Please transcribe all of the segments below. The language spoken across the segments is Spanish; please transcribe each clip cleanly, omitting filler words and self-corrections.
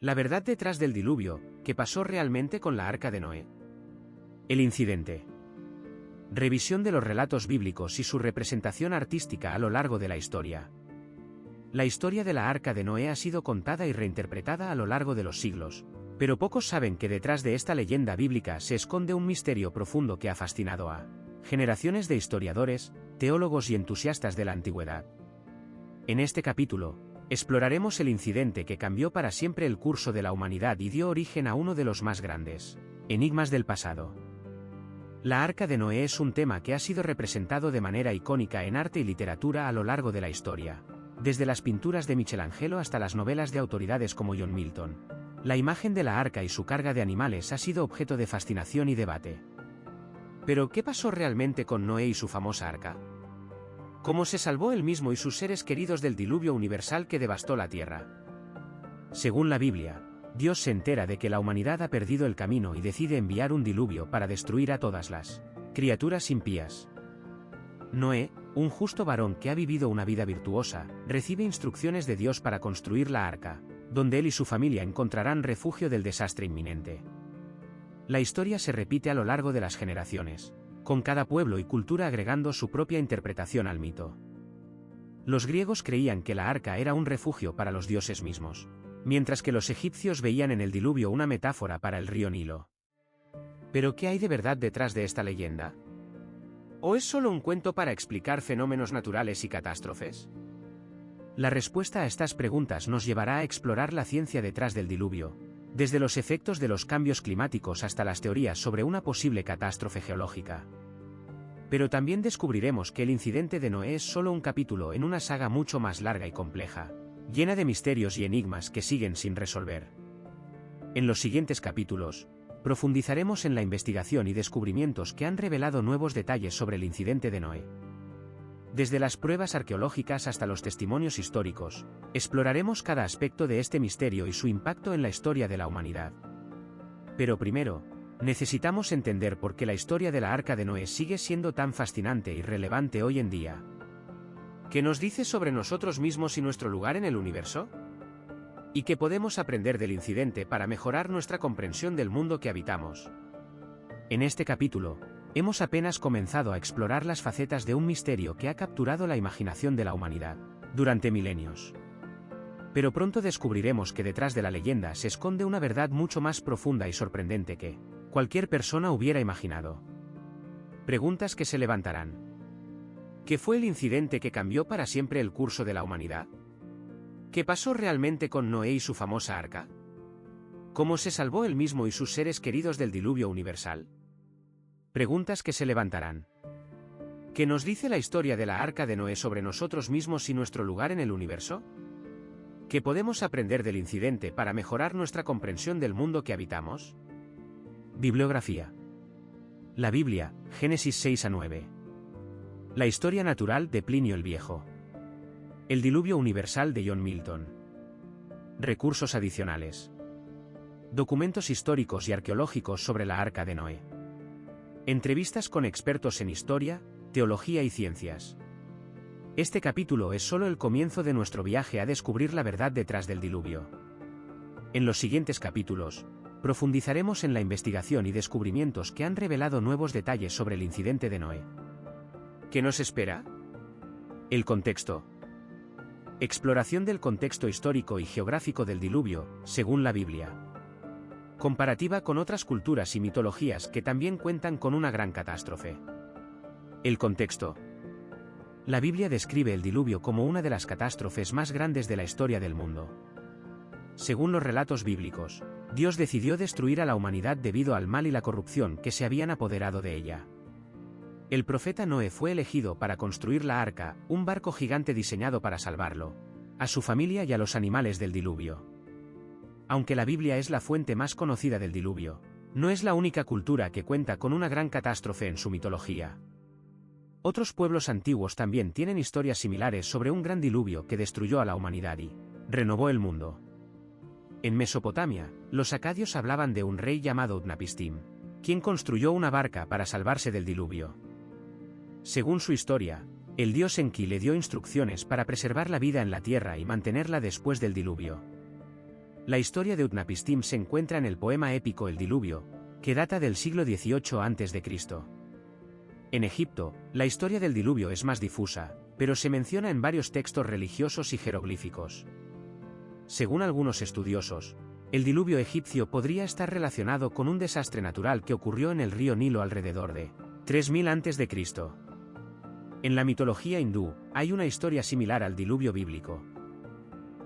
La verdad detrás del diluvio, ¿qué pasó realmente con la Arca de Noé? El incidente. Revisión de los relatos bíblicos y su representación artística a lo largo de la historia. La historia de la Arca de Noé ha sido contada y reinterpretada a lo largo de los siglos, pero pocos saben que detrás de esta leyenda bíblica se esconde un misterio profundo que ha fascinado a generaciones de historiadores, teólogos y entusiastas de la antigüedad. En este capítulo, exploraremos el incidente que cambió para siempre el curso de la humanidad y dio origen a uno de los más grandes enigmas del pasado. La Arca de Noé es un tema que ha sido representado de manera icónica en arte y literatura a lo largo de la historia, desde las pinturas de Michelangelo hasta las novelas de autoridades como John Milton. La imagen de la arca y su carga de animales ha sido objeto de fascinación y debate. Pero, ¿qué pasó realmente con Noé y su famosa arca? ¿Cómo se salvó él mismo y sus seres queridos del diluvio universal que devastó la tierra? Según la Biblia, Dios se entera de que la humanidad ha perdido el camino y decide enviar un diluvio para destruir a todas las criaturas impías. Noé, un justo varón que ha vivido una vida virtuosa, recibe instrucciones de Dios para construir la arca, donde él y su familia encontrarán refugio del desastre inminente. La historia se repite a lo largo de las generaciones, con cada pueblo y cultura agregando su propia interpretación al mito. Los griegos creían que la arca era un refugio para los dioses mismos, mientras que los egipcios veían en el diluvio una metáfora para el río Nilo. ¿Pero qué hay de verdad detrás de esta leyenda? ¿O es solo un cuento para explicar fenómenos naturales y catástrofes? La respuesta a estas preguntas nos llevará a explorar la ciencia detrás del diluvio, desde los efectos de los cambios climáticos hasta las teorías sobre una posible catástrofe geológica. Pero también descubriremos que el incidente de Noé es solo un capítulo en una saga mucho más larga y compleja, llena de misterios y enigmas que siguen sin resolver. En los siguientes capítulos, profundizaremos en la investigación y descubrimientos que han revelado nuevos detalles sobre el incidente de Noé. Desde las pruebas arqueológicas hasta los testimonios históricos, exploraremos cada aspecto de este misterio y su impacto en la historia de la humanidad. Pero primero, necesitamos entender por qué la historia de la Arca de Noé sigue siendo tan fascinante y relevante hoy en día. ¿Qué nos dice sobre nosotros mismos y nuestro lugar en el universo? ¿Y qué podemos aprender del incidente para mejorar nuestra comprensión del mundo que habitamos? En este capítulo, hemos apenas comenzado a explorar las facetas de un misterio que ha capturado la imaginación de la humanidad durante milenios. Pero pronto descubriremos que detrás de la leyenda se esconde una verdad mucho más profunda y sorprendente que cualquier persona hubiera imaginado. Preguntas que se levantarán. ¿Qué fue el incidente que cambió para siempre el curso de la humanidad? ¿Qué pasó realmente con Noé y su famosa arca? ¿Cómo se salvó él mismo y sus seres queridos del diluvio universal? Preguntas que se levantarán. ¿Qué nos dice la historia de la Arca de Noé sobre nosotros mismos y nuestro lugar en el universo? ¿Qué podemos aprender del incidente para mejorar nuestra comprensión del mundo que habitamos? Bibliografía. La Biblia, Génesis 6 a 9. La historia natural de Plinio el Viejo. El diluvio universal de John Milton. Recursos adicionales. Documentos históricos y arqueológicos sobre la Arca de Noé. Entrevistas con expertos en historia, teología y ciencias. Este capítulo es solo el comienzo de nuestro viaje a descubrir la verdad detrás del diluvio. En los siguientes capítulos, profundizaremos en la investigación y descubrimientos que han revelado nuevos detalles sobre el incidente de Noé. ¿Qué nos espera? El contexto. Exploración del contexto histórico y geográfico del diluvio, según la Biblia. Comparativa con otras culturas y mitologías que también cuentan con una gran catástrofe. El contexto. La Biblia describe el diluvio como una de las catástrofes más grandes de la historia del mundo. Según los relatos bíblicos, Dios decidió destruir a la humanidad debido al mal y la corrupción que se habían apoderado de ella. El profeta Noé fue elegido para construir la arca, un barco gigante diseñado para salvarlo, a su familia y a los animales del diluvio. Aunque la Biblia es la fuente más conocida del diluvio, no es la única cultura que cuenta con una gran catástrofe en su mitología. Otros pueblos antiguos también tienen historias similares sobre un gran diluvio que destruyó a la humanidad y renovó el mundo. En Mesopotamia, los acadios hablaban de un rey llamado Utnapishtim, quien construyó una barca para salvarse del diluvio. Según su historia, el dios Enki le dio instrucciones para preservar la vida en la tierra y mantenerla después del diluvio. La historia de Utnapishtim se encuentra en el poema épico El Diluvio, que data del siglo XVIII a.C. En Egipto, la historia del diluvio es más difusa, pero se menciona en varios textos religiosos y jeroglíficos. Según algunos estudiosos, el diluvio egipcio podría estar relacionado con un desastre natural que ocurrió en el río Nilo alrededor de 3000 a.C. En la mitología hindú, hay una historia similar al diluvio bíblico.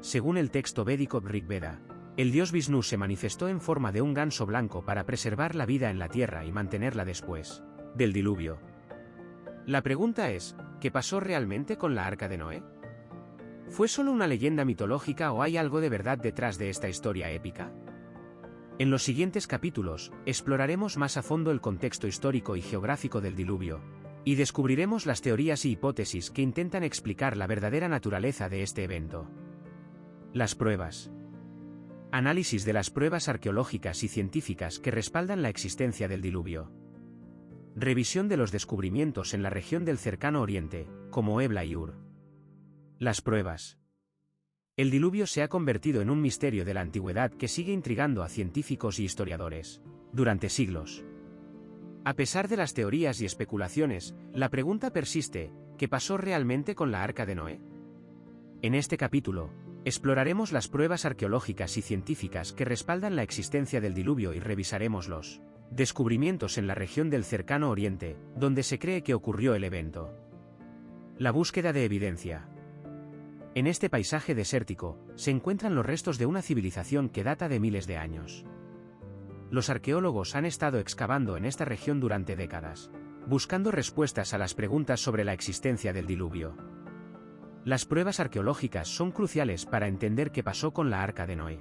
Según el texto védico Rig Veda, el dios Vishnu se manifestó en forma de un ganso blanco para preservar la vida en la tierra y mantenerla después del diluvio. La pregunta es, ¿qué pasó realmente con la Arca de Noé? ¿Fue solo una leyenda mitológica o hay algo de verdad detrás de esta historia épica? En los siguientes capítulos, exploraremos más a fondo el contexto histórico y geográfico del diluvio, y descubriremos las teorías y hipótesis que intentan explicar la verdadera naturaleza de este evento. Las pruebas. Análisis de las pruebas arqueológicas y científicas que respaldan la existencia del diluvio. Revisión de los descubrimientos en la región del Cercano Oriente, como Ebla y Ur. Las pruebas. El diluvio se ha convertido en un misterio de la antigüedad que sigue intrigando a científicos y historiadores durante siglos. A pesar de las teorías y especulaciones, la pregunta persiste, ¿qué pasó realmente con la Arca de Noé? En este capítulo, exploraremos las pruebas arqueológicas y científicas que respaldan la existencia del diluvio y revisaremos los descubrimientos en la región del Cercano Oriente, donde se cree que ocurrió el evento. La búsqueda de evidencia. En este paisaje desértico, se encuentran los restos de una civilización que data de miles de años. Los arqueólogos han estado excavando en esta región durante décadas, buscando respuestas a las preguntas sobre la existencia del diluvio. Las pruebas arqueológicas son cruciales para entender qué pasó con la Arca de Noé.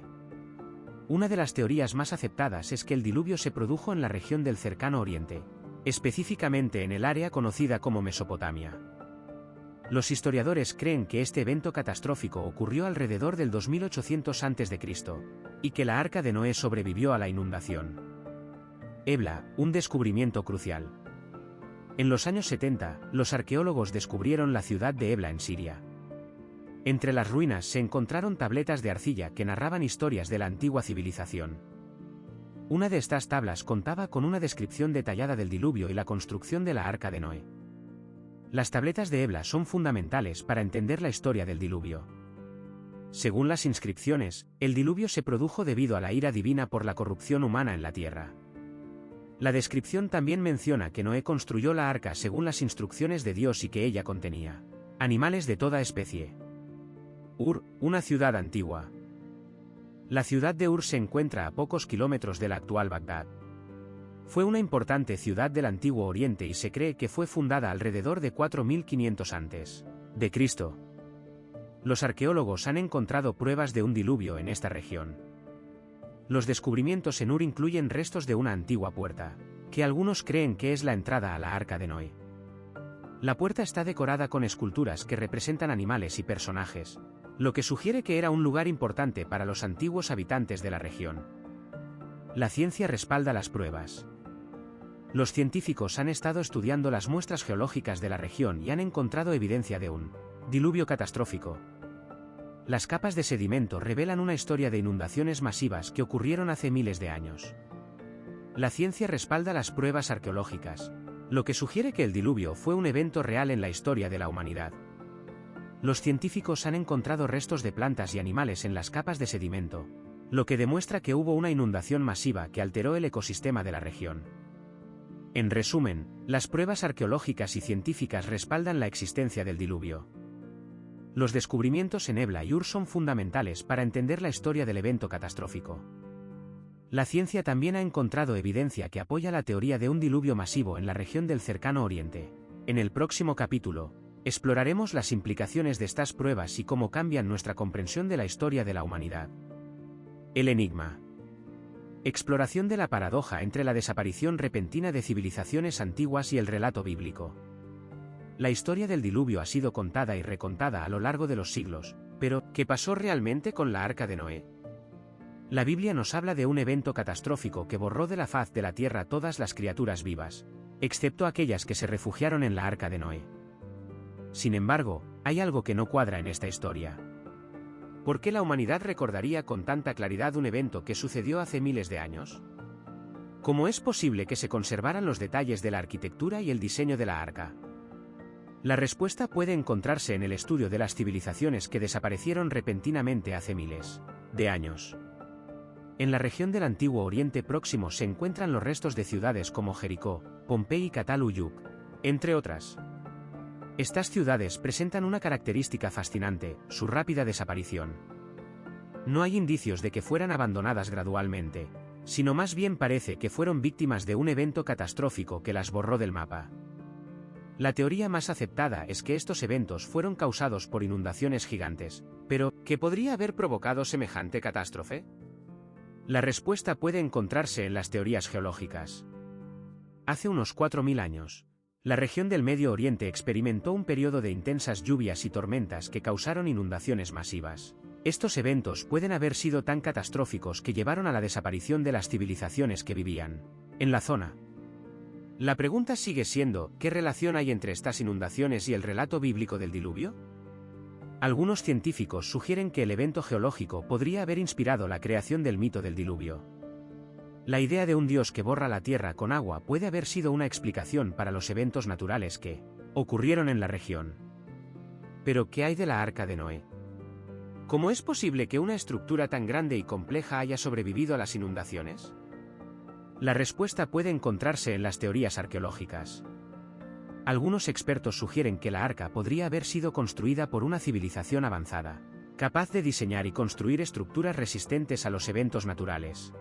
Una de las teorías más aceptadas es que el diluvio se produjo en la región del Cercano Oriente, específicamente en el área conocida como Mesopotamia. Los historiadores creen que este evento catastrófico ocurrió alrededor del 2800 a.C., y que la Arca de Noé sobrevivió a la inundación. Ebla, un descubrimiento crucial. En los años 70, los arqueólogos descubrieron la ciudad de Ebla en Siria. Entre las ruinas se encontraron tabletas de arcilla que narraban historias de la antigua civilización. Una de estas tablas contaba con una descripción detallada del diluvio y la construcción de la Arca de Noé. Las tabletas de Ebla son fundamentales para entender la historia del diluvio. Según las inscripciones, el diluvio se produjo debido a la ira divina por la corrupción humana en la tierra. La descripción también menciona que Noé construyó la arca según las instrucciones de Dios y que ella contenía animales de toda especie. Ur, una ciudad antigua. La ciudad de Ur se encuentra a pocos kilómetros de la actual Bagdad. Fue una importante ciudad del Antiguo Oriente y se cree que fue fundada alrededor de 4500 a.C. Los arqueólogos han encontrado pruebas de un diluvio en esta región. Los descubrimientos en Ur incluyen restos de una antigua puerta, que algunos creen que es la entrada a la Arca de Noé. La puerta está decorada con esculturas que representan animales y personajes, lo que sugiere que era un lugar importante para los antiguos habitantes de la región. La ciencia respalda las pruebas. Los científicos han estado estudiando las muestras geológicas de la región y han encontrado evidencia de un diluvio catastrófico. Las capas de sedimento revelan una historia de inundaciones masivas que ocurrieron hace miles de años. La ciencia respalda las pruebas arqueológicas, lo que sugiere que el diluvio fue un evento real en la historia de la humanidad. Los científicos han encontrado restos de plantas y animales en las capas de sedimento, lo que demuestra que hubo una inundación masiva que alteró el ecosistema de la región. En resumen, las pruebas arqueológicas y científicas respaldan la existencia del diluvio. Los descubrimientos en Ebla y Ur son fundamentales para entender la historia del evento catastrófico. La ciencia también ha encontrado evidencia que apoya la teoría de un diluvio masivo en la región del Cercano Oriente. En el próximo capítulo, exploraremos las implicaciones de estas pruebas y cómo cambian nuestra comprensión de la historia de la humanidad. El enigma. Exploración de la paradoja entre la desaparición repentina de civilizaciones antiguas y el relato bíblico. La historia del diluvio ha sido contada y recontada a lo largo de los siglos, pero ¿qué pasó realmente con la Arca de Noé? La Biblia nos habla de un evento catastrófico que borró de la faz de la tierra todas las criaturas vivas, excepto aquellas que se refugiaron en la Arca de Noé. Sin embargo, hay algo que no cuadra en esta historia. ¿Por qué la humanidad recordaría con tanta claridad un evento que sucedió hace miles de años? ¿Cómo es posible que se conservaran los detalles de la arquitectura y el diseño de la arca? La respuesta puede encontrarse en el estudio de las civilizaciones que desaparecieron repentinamente hace miles de años. En la región del Antiguo Oriente Próximo se encuentran los restos de ciudades como Jericó, Pompey y Cataluyuk, entre otras. Estas ciudades presentan una característica fascinante: su rápida desaparición. No hay indicios de que fueran abandonadas gradualmente, sino más bien parece que fueron víctimas de un evento catastrófico que las borró del mapa. La teoría más aceptada es que estos eventos fueron causados por inundaciones gigantes, pero ¿qué podría haber provocado semejante catástrofe? La respuesta puede encontrarse en las teorías geológicas. Hace unos 4000 años, la región del Medio Oriente experimentó un periodo de intensas lluvias y tormentas que causaron inundaciones masivas. Estos eventos pueden haber sido tan catastróficos que llevaron a la desaparición de las civilizaciones que vivían en la zona. La pregunta sigue siendo, ¿qué relación hay entre estas inundaciones y el relato bíblico del diluvio? Algunos científicos sugieren que el evento geológico podría haber inspirado la creación del mito del diluvio. La idea de un dios que borra la tierra con agua puede haber sido una explicación para los eventos naturales que ocurrieron en la región. Pero ¿qué hay de la Arca de Noé? ¿Cómo es posible que una estructura tan grande y compleja haya sobrevivido a las inundaciones? La respuesta puede encontrarse en las teorías arqueológicas. Algunos expertos sugieren que la arca podría haber sido construida por una civilización avanzada, capaz de diseñar y construir estructuras resistentes a los eventos naturales.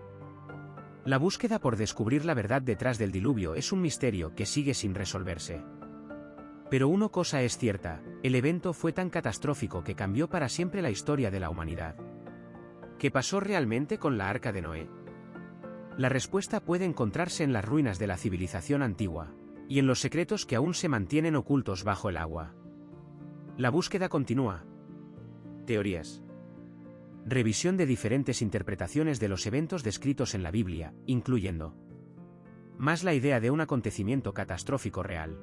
La búsqueda por descubrir la verdad detrás del diluvio es un misterio que sigue sin resolverse. Pero una cosa es cierta: el evento fue tan catastrófico que cambió para siempre la historia de la humanidad. ¿Qué pasó realmente con la Arca de Noé? La respuesta puede encontrarse en las ruinas de la civilización antigua, y en los secretos que aún se mantienen ocultos bajo el agua. La búsqueda continúa. Teorías. Revisión de diferentes interpretaciones de los eventos descritos en la Biblia, incluyendo más la idea de un acontecimiento catastrófico real,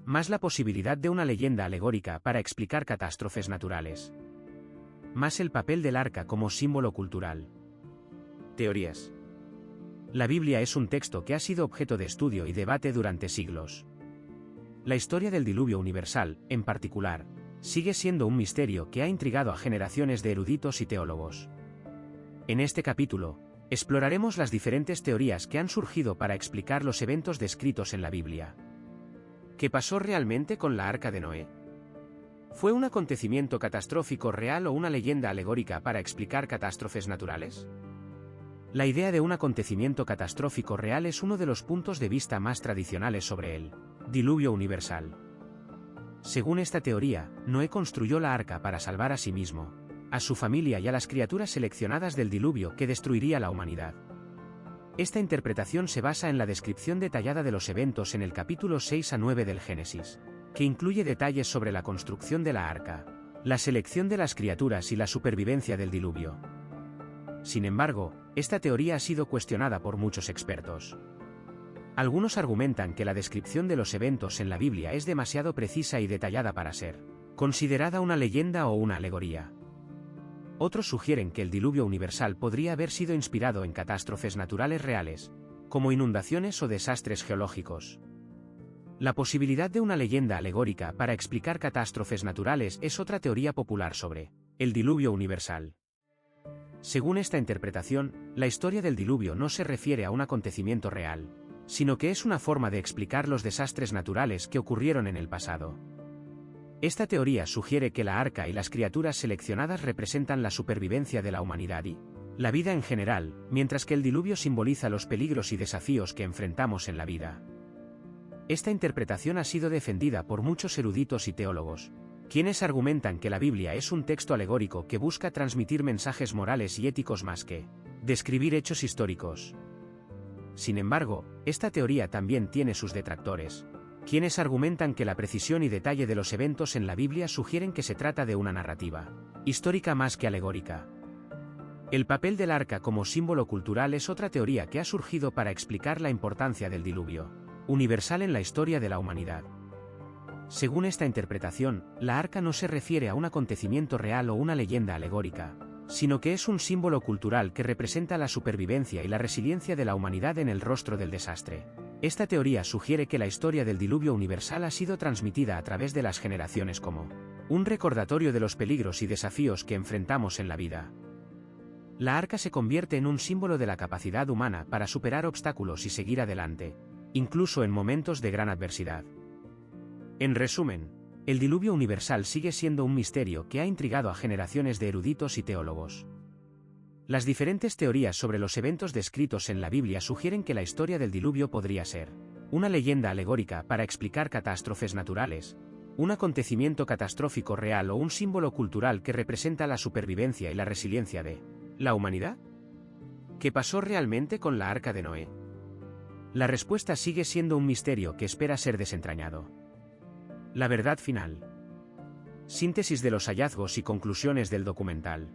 más la posibilidad de una leyenda alegórica para explicar catástrofes naturales, más el papel del arca como símbolo cultural. Teorías. La Biblia es un texto que ha sido objeto de estudio y debate durante siglos. La historia del diluvio universal, en particular, sigue siendo un misterio que ha intrigado a generaciones de eruditos y teólogos. En este capítulo, exploraremos las diferentes teorías que han surgido para explicar los eventos descritos en la Biblia. ¿Qué pasó realmente con la Arca de Noé? ¿Fue un acontecimiento catastrófico real o una leyenda alegórica para explicar catástrofes naturales? La idea de un acontecimiento catastrófico real es uno de los puntos de vista más tradicionales sobre el diluvio universal. Según esta teoría, Noé construyó la arca para salvar a sí mismo, a su familia y a las criaturas seleccionadas del diluvio que destruiría la humanidad. Esta interpretación se basa en la descripción detallada de los eventos en el capítulo 6 a 9 del Génesis, que incluye detalles sobre la construcción de la arca, la selección de las criaturas y la supervivencia del diluvio. Sin embargo, esta teoría ha sido cuestionada por muchos expertos. Algunos argumentan que la descripción de los eventos en la Biblia es demasiado precisa y detallada para ser considerada una leyenda o una alegoría. Otros sugieren que el diluvio universal podría haber sido inspirado en catástrofes naturales reales, como inundaciones o desastres geológicos. La posibilidad de una leyenda alegórica para explicar catástrofes naturales es otra teoría popular sobre el diluvio universal. Según esta interpretación, la historia del diluvio no se refiere a un acontecimiento real, sino que es una forma de explicar los desastres naturales que ocurrieron en el pasado. Esta teoría sugiere que la arca y las criaturas seleccionadas representan la supervivencia de la humanidad y la vida en general, mientras que el diluvio simboliza los peligros y desafíos que enfrentamos en la vida. Esta interpretación ha sido defendida por muchos eruditos y teólogos, quienes argumentan que la Biblia es un texto alegórico que busca transmitir mensajes morales y éticos más que describir hechos históricos. Sin embargo, esta teoría también tiene sus detractores, quienes argumentan que la precisión y detalle de los eventos en la Biblia sugieren que se trata de una narrativa histórica más que alegórica. El papel del arca como símbolo cultural es otra teoría que ha surgido para explicar la importancia del diluvio universal en la historia de la humanidad. Según esta interpretación, la arca no se refiere a un acontecimiento real o una leyenda alegórica, sino que es un símbolo cultural que representa la supervivencia y la resiliencia de la humanidad en el rostro del desastre. Esta teoría sugiere que la historia del diluvio universal ha sido transmitida a través de las generaciones como un recordatorio de los peligros y desafíos que enfrentamos en la vida. La arca se convierte en un símbolo de la capacidad humana para superar obstáculos y seguir adelante, incluso en momentos de gran adversidad. En resumen, el diluvio universal sigue siendo un misterio que ha intrigado a generaciones de eruditos y teólogos. Las diferentes teorías sobre los eventos descritos en la Biblia sugieren que la historia del diluvio podría ser una leyenda alegórica para explicar catástrofes naturales, un acontecimiento catastrófico real o un símbolo cultural que representa la supervivencia y la resiliencia de la humanidad. ¿Qué pasó realmente con la arca de Noé? La respuesta sigue siendo un misterio que espera ser desentrañado. La verdad final. Síntesis de los hallazgos y conclusiones del documental.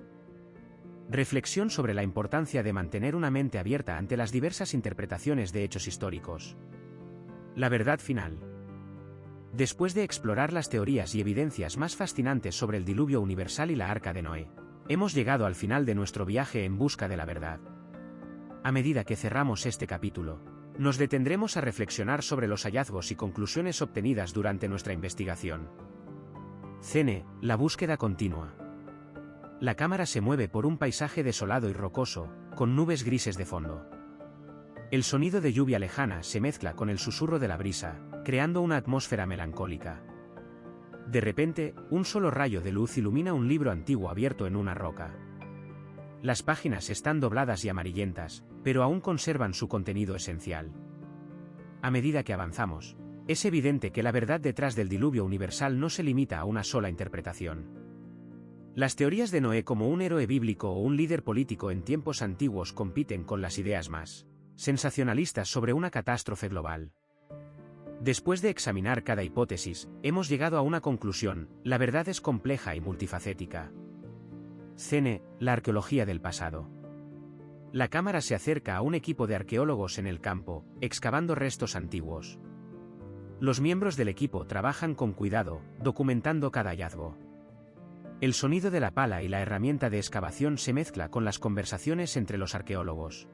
Reflexión sobre la importancia de mantener una mente abierta ante las diversas interpretaciones de hechos históricos. La verdad final. Después de explorar las teorías y evidencias más fascinantes sobre el diluvio universal y la arca de Noé, hemos llegado al final de nuestro viaje en busca de la verdad. A medida que cerramos este capítulo, nos detendremos a reflexionar sobre los hallazgos y conclusiones obtenidas durante nuestra investigación. CN, la búsqueda continua. La cámara se mueve por un paisaje desolado y rocoso, con nubes grises de fondo. El sonido de lluvia lejana se mezcla con el susurro de la brisa, creando una atmósfera melancólica. De repente, un solo rayo de luz ilumina un libro antiguo abierto en una roca. Las páginas están dobladas y amarillentas, pero aún conservan su contenido esencial. A medida que avanzamos, es evidente que la verdad detrás del diluvio universal no se limita a una sola interpretación. Las teorías de Noé como un héroe bíblico o un líder político en tiempos antiguos compiten con las ideas más sensacionalistas sobre una catástrofe global. Después de examinar cada hipótesis, hemos llegado a una conclusión: la verdad es compleja y multifacética. CN, la arqueología del pasado. La cámara se acerca a un equipo de arqueólogos en el campo, excavando restos antiguos. Los miembros del equipo trabajan con cuidado, documentando cada hallazgo. El sonido de la pala y la herramienta de excavación se mezcla con las conversaciones entre los arqueólogos.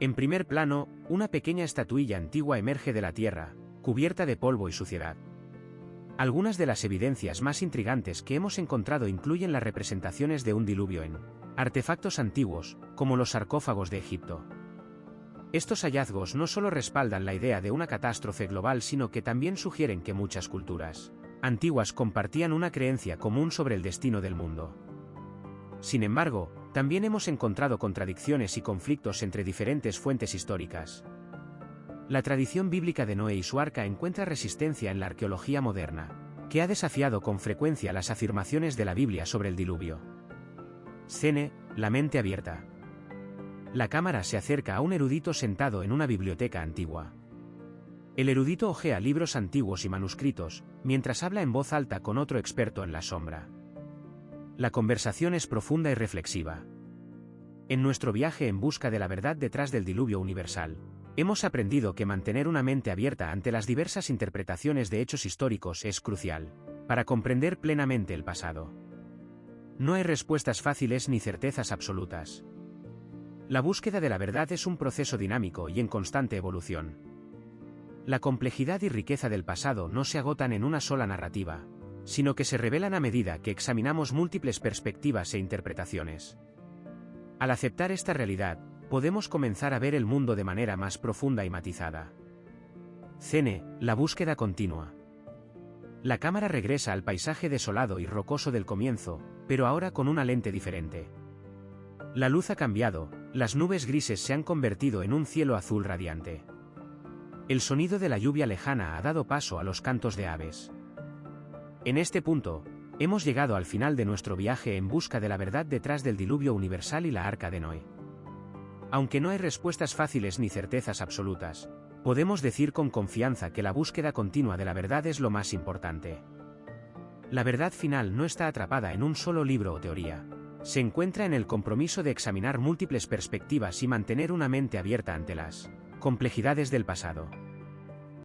En primer plano, una pequeña estatuilla antigua emerge de la tierra, cubierta de polvo y suciedad. Algunas de las evidencias más intrigantes que hemos encontrado incluyen las representaciones de un diluvio en artefactos antiguos, como los sarcófagos de Egipto. Estos hallazgos no solo respaldan la idea de una catástrofe global, sino que también sugieren que muchas culturas antiguas compartían una creencia común sobre el destino del mundo. Sin embargo, también hemos encontrado contradicciones y conflictos entre diferentes fuentes históricas. La tradición bíblica de Noé y su arca encuentra resistencia en la arqueología moderna, que ha desafiado con frecuencia las afirmaciones de la Biblia sobre el diluvio. CN, la mente abierta. La cámara se acerca a un erudito sentado en una biblioteca antigua. El erudito hojea libros antiguos y manuscritos, mientras habla en voz alta con otro experto en la sombra. La conversación es profunda y reflexiva. En nuestro viaje en busca de la verdad detrás del diluvio universal, hemos aprendido que mantener una mente abierta ante las diversas interpretaciones de hechos históricos es crucial para comprender plenamente el pasado. No hay respuestas fáciles ni certezas absolutas. La búsqueda de la verdad es un proceso dinámico y en constante evolución. La complejidad y riqueza del pasado no se agotan en una sola narrativa, sino que se revelan a medida que examinamos múltiples perspectivas e interpretaciones. Al aceptar esta realidad, podemos comenzar a ver el mundo de manera más profunda y matizada. CN, la búsqueda continua. La cámara regresa al paisaje desolado y rocoso del comienzo, pero ahora con una lente diferente. La luz ha cambiado, las nubes grises se han convertido en un cielo azul radiante. El sonido de la lluvia lejana ha dado paso a los cantos de aves. En este punto, hemos llegado al final de nuestro viaje en busca de la verdad detrás del diluvio universal y la arca de Noé. Aunque no hay respuestas fáciles ni certezas absolutas, podemos decir con confianza que la búsqueda continua de la verdad es lo más importante. La verdad final no está atrapada en un solo libro o teoría. Se encuentra en el compromiso de examinar múltiples perspectivas y mantener una mente abierta ante las complejidades del pasado.